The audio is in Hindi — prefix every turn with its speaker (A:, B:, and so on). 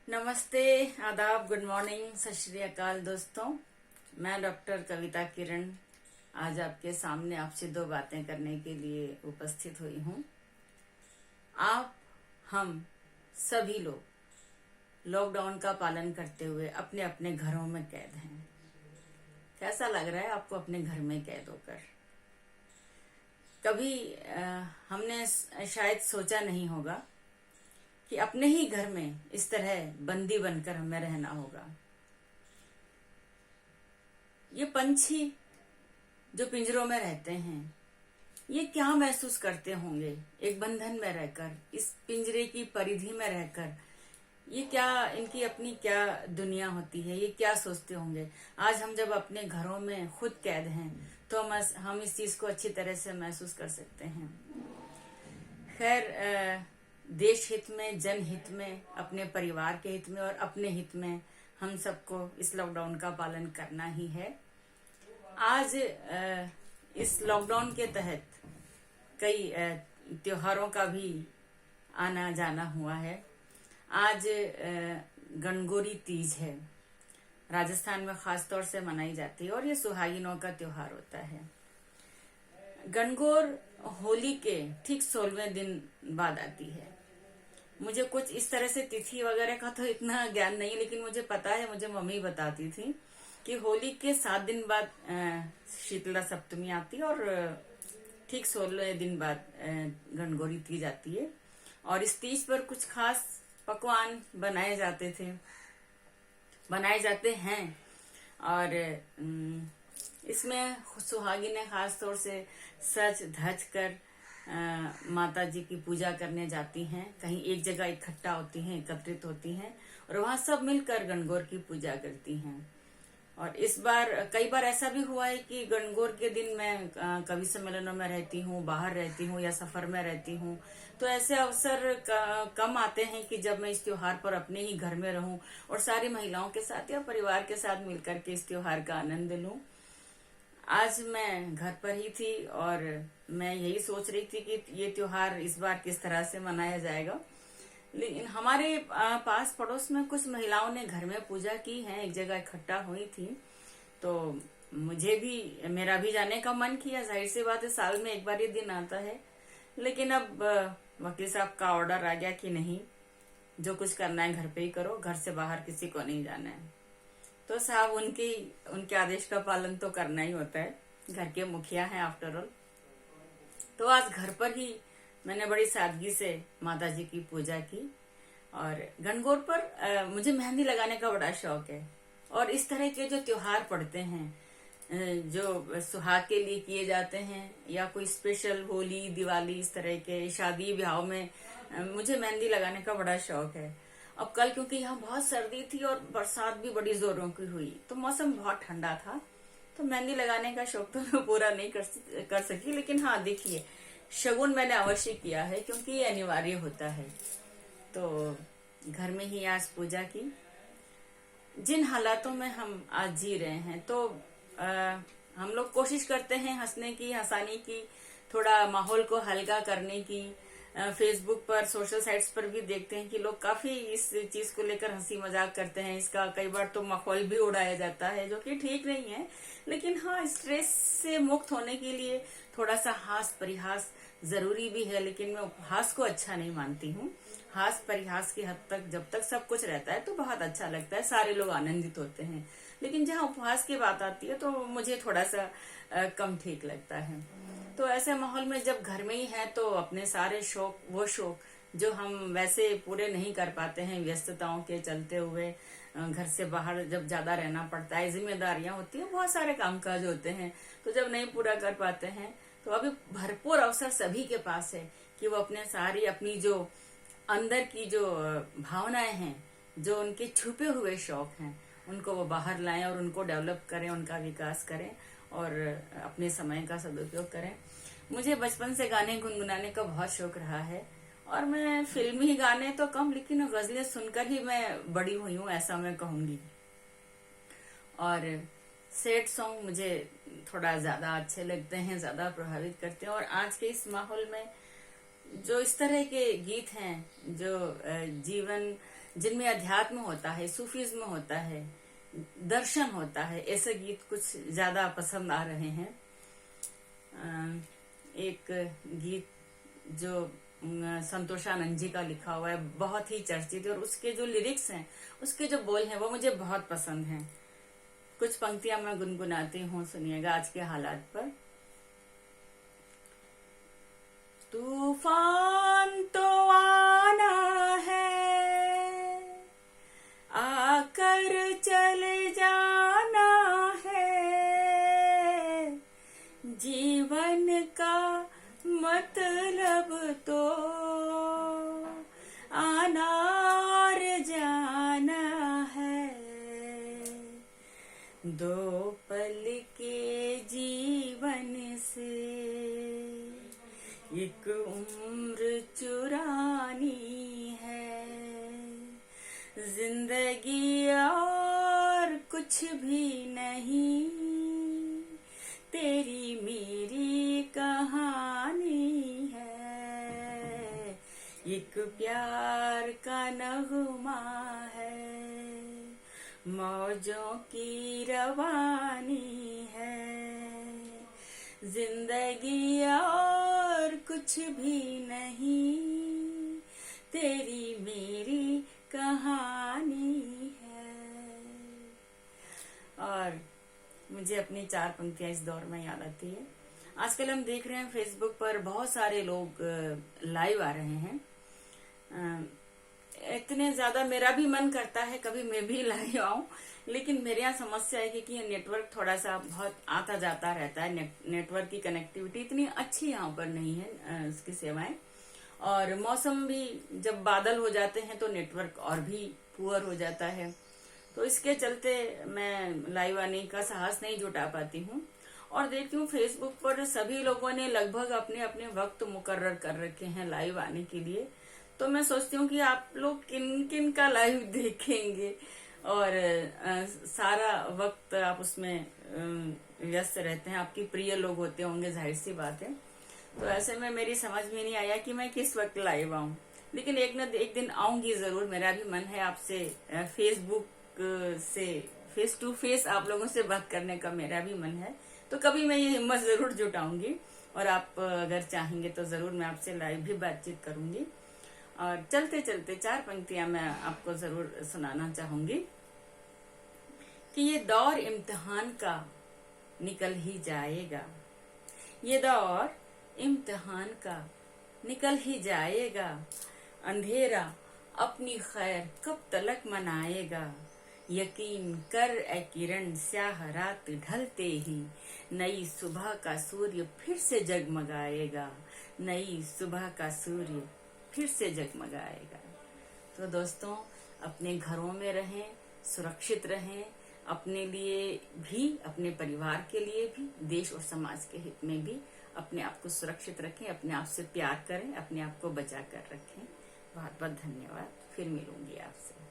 A: नमस्ते, आदाब, गुड मॉर्निंग, सत श्री अकाल दोस्तों। मैं डॉक्टर कविता किरण आज आपके सामने आपसे दो बातें करने के लिए उपस्थित हुई हूँ। आप हम सभी लोग लॉकडाउन का पालन करते हुए अपने अपने घरों में कैद हैं। कैसा लग रहा है आपको अपने घर में कैद होकर? कभी हमने शायद सोचा नहीं होगा कि अपने ही घर में इस तरह बंदी बनकर हमें रहना होगा। ये पंछी जो पिंजरों में रहते हैं, ये क्या महसूस करते होंगे एक बंधन में रहकर, इस पिंजरे की परिधि में रहकर? ये क्या, इनकी अपनी क्या दुनिया होती है? ये क्या सोचते होंगे? आज हम जब अपने घरों में खुद कैद हैं तो हम इस चीज को अच्छी तरह से महसूस कर सकते हैं। खैर, देश हित में, जनहित में, अपने परिवार के हित में और अपने हित में हम सबको इस लॉकडाउन का पालन करना ही है। आज इस लॉकडाउन के तहत कई त्योहारों का भी आना जाना हुआ है। आज गणगौरी तीज है, राजस्थान में खास तौर से मनाई जाती है और ये सुहागिनों का त्योहार होता है। गणगौर होली के ठीक 16वें दिन बाद आती है। मुझे कुछ इस तरह से तिथि वगैरह का तो इतना ज्ञान नहीं, लेकिन मुझे पता है, मुझे मम्मी बताती थी कि होली के 7 दिन बाद शीतला सप्तमी आती है और ठीक 16 दिन बाद गणगौरी तीज आती है। और इस तीज पर कुछ खास पकवान बनाए जाते हैं और इसमें सुहागिनें खास तौर से सज धज कर माता जी की पूजा करने जाती हैं। कहीं एक जगह इकट्ठा होती हैं, एकत्रित होती हैं और वहां सब मिलकर गणगौर की पूजा करती हैं। और इस बार कई बार ऐसा भी हुआ है कि गणगौर के दिन मैं कवि सम्मेलनों में रहती हूँ, बाहर रहती हूँ या सफर में रहती हूँ, तो ऐसे अवसर कम आते हैं कि जब मैं इस त्योहार पर अपने ही घर में रहूं और सारी महिलाओं के साथ या परिवार के साथ मिलकर के इस त्योहार का आनंद लूं। आज मैं घर पर ही थी और मैं यही सोच रही थी कि ये त्योहार इस बार किस तरह से मनाया जाएगा। लेकिन हमारे पास पड़ोस में कुछ महिलाओं ने घर में पूजा की है, एक जगह इकट्ठा हुई थी, तो मेरा भी जाने का मन किया। जाहिर सी बात है, साल में एक बार ये दिन आता है। लेकिन अब वकील साहब का ऑर्डर आ गया कि नहीं, जो कुछ करना है घर पे ही करो, घर से बाहर किसी को नहीं जाना है। तो साहब उनके आदेश का पालन तो करना ही होता है, घर के मुखिया हैं आफ्टर ऑल। तो आज घर पर ही मैंने बड़ी सादगी से माता जी की पूजा की। और गणगौर पर मुझे मेहंदी लगाने का बड़ा शौक है और इस तरह के जो त्योहार पड़ते हैं जो सुहाग के लिए किए जाते हैं या कोई स्पेशल होली, दिवाली, इस तरह के शादी ब्याह में मुझे मेहंदी लगाने का बड़ा शौक है। अब कल क्योंकि यहाँ बहुत सर्दी थी और बरसात भी बड़ी जोरों की हुई, तो मौसम बहुत ठंडा था, तो मेहंदी लगाने का शौक तो मैं पूरा नहीं कर सकी। लेकिन हाँ, देखिए, शगुन मैंने अवश्य किया है क्योंकि ये अनिवार्य होता है। तो घर में ही आज पूजा की। जिन हालातों में हम आज जी रहे हैं, तो हम लोग कोशिश करते हैं हंसने की, हंसाने की, थोड़ा माहौल को हल्का करने की। फेसबुक पर, सोशल साइट्स पर भी देखते हैं कि लोग काफी इस चीज को लेकर हंसी मजाक करते हैं। इसका कई बार तो माहौल भी उड़ाया जाता है, जो कि ठीक नहीं है। लेकिन हाँ, स्ट्रेस से मुक्त होने के लिए थोड़ा सा हास परिहास जरूरी भी है, लेकिन मैं उपहास को अच्छा नहीं मानती हूँ। हास परिहास की हद तक जब तक सब कुछ रहता है तो बहुत अच्छा लगता है, सारे लोग आनंदित होते हैं। लेकिन जहाँ उपहास की बात आती है तो मुझे थोड़ा सा कम ठीक लगता है। तो ऐसे माहौल में जब घर में ही है तो अपने सारे वो शौक जो हम वैसे पूरे नहीं कर पाते हैं व्यस्तताओं के चलते हुए, घर से बाहर जब ज्यादा रहना पड़ता है, जिम्मेदारियां होती है, बहुत सारे कामकाज होते हैं, तो जब नहीं पूरा कर पाते हैं तो अभी भरपूर अवसर सभी के पास है कि वो अपनी जो अंदर की जो भावनाएं हैं, जो उनके छुपे हुए शौक हैं, उनको वो बाहर लाएं और उनको डेवलप करें, उनका विकास करें और अपने समय का सदुपयोग करें। मुझे बचपन से गाने गुनगुनाने का बहुत शौक रहा है और मैं फिल्मी गाने तो कम, लेकिन गजलें सुनकर ही मैं बड़ी हुई हूँ, ऐसा मैं कहूंगी। और सैड सॉन्ग मुझे थोड़ा ज्यादा अच्छे लगते हैं, ज्यादा प्रभावित करते हैं। और आज के इस माहौल में जो इस तरह के गीत हैं जो जीवन जिनमें अध्यात्म होता है, सूफीज्म होता है, दर्शन होता है, ऐसे गीत कुछ ज्यादा पसंद आ रहे हैं। एक गीत जो संतोषानंद जी का लिखा हुआ है, बहुत ही चर्चित है, और उसके जो लिरिक्स हैं, उसके जो बोल हैं, वो मुझे बहुत पसंद हैं। कुछ पंक्तियां मैं गुनगुनाती हूँ, सुनिएगा आज के हालात पर। तूफान तो आना है, आकर चले जाना है, जीवन का मतलब तो आना और जाना है, दो पल के जीवन से एक उम्र चुरानी है, जिंदगी और कुछ भी नहीं, तेरी मेरी कहानी है, एक प्यार का नगमा है, मौजों की रवानी है, जिंदगी और कुछ भी नहीं, तेरी मेरी कहानी है। और मुझे अपनी 4 पंक्तियां इस दौर में याद आती है। आजकल हम देख रहे हैं फेसबुक पर बहुत सारे लोग लाइव आ रहे हैं। इतने ज्यादा मेरा भी मन करता है कभी मैं भी लाइव आऊं, लेकिन मेरे यहाँ समस्या है कि नेटवर्क थोड़ा सा बहुत आता जाता रहता है। नेटवर्क की कनेक्टिविटी इतनी अच्छी यहाँ पर नहीं है, उसकी सेवाएं, और मौसम भी जब बादल हो जाते हैं तो नेटवर्क और भी पुअर हो जाता है। तो इसके चलते मैं लाइव आने का साहस नहीं जुटा पाती हूँ। और देखती हूँ फेसबुक पर सभी लोगों ने लगभग अपने अपने वक्त मुकर्रर कर रखे हैं लाइव आने के लिए। तो मैं सोचती हूँ कि आप लोग किन किन का लाइव देखेंगे, और सारा वक्त आप उसमें व्यस्त रहते हैं, आपके प्रिय लोग होते होंगे, जाहिर सी बात है। तो ऐसे में मेरी समझ में नहीं आया कि मैं किस वक्त लाइव आऊं, लेकिन एक दिन आऊंगी जरूर। मेरा भी मन है आपसे फेसबुक से फेस टू फेस आप लोगों से बात करने का, मेरा भी मन है। तो कभी मैं ये हिम्मत जरूर जुटाऊंगी, और आप अगर चाहेंगे तो जरूर मैं आपसे लाइव भी बातचीत करूंगी। और चलते चलते 4 पंक्तियां मैं आपको जरूर सुनाना चाहूंगी कि ये दौर इम्तिहान का निकल ही जाएगा, ये दौर इम्तिहान का निकल ही जाएगा, अंधेरा अपनी खैर कब तलक मनाएगा, यकीन कर ए किरण स्याह रात ढलते ही, नई सुबह का सूर्य फिर से जगमगाएगा, नई सुबह का सूर्य फिर से जगमगाएगा। तो दोस्तों, अपने घरों में रहें, सुरक्षित रहें, अपने लिए भी, अपने परिवार के लिए भी, देश और समाज के हित में भी अपने आप को सुरक्षित रखें, अपने आप से प्यार करें, अपने आप को बचा कर रखें। बहुत बहुत धन्यवाद। फिर मिलूंगी आपसे।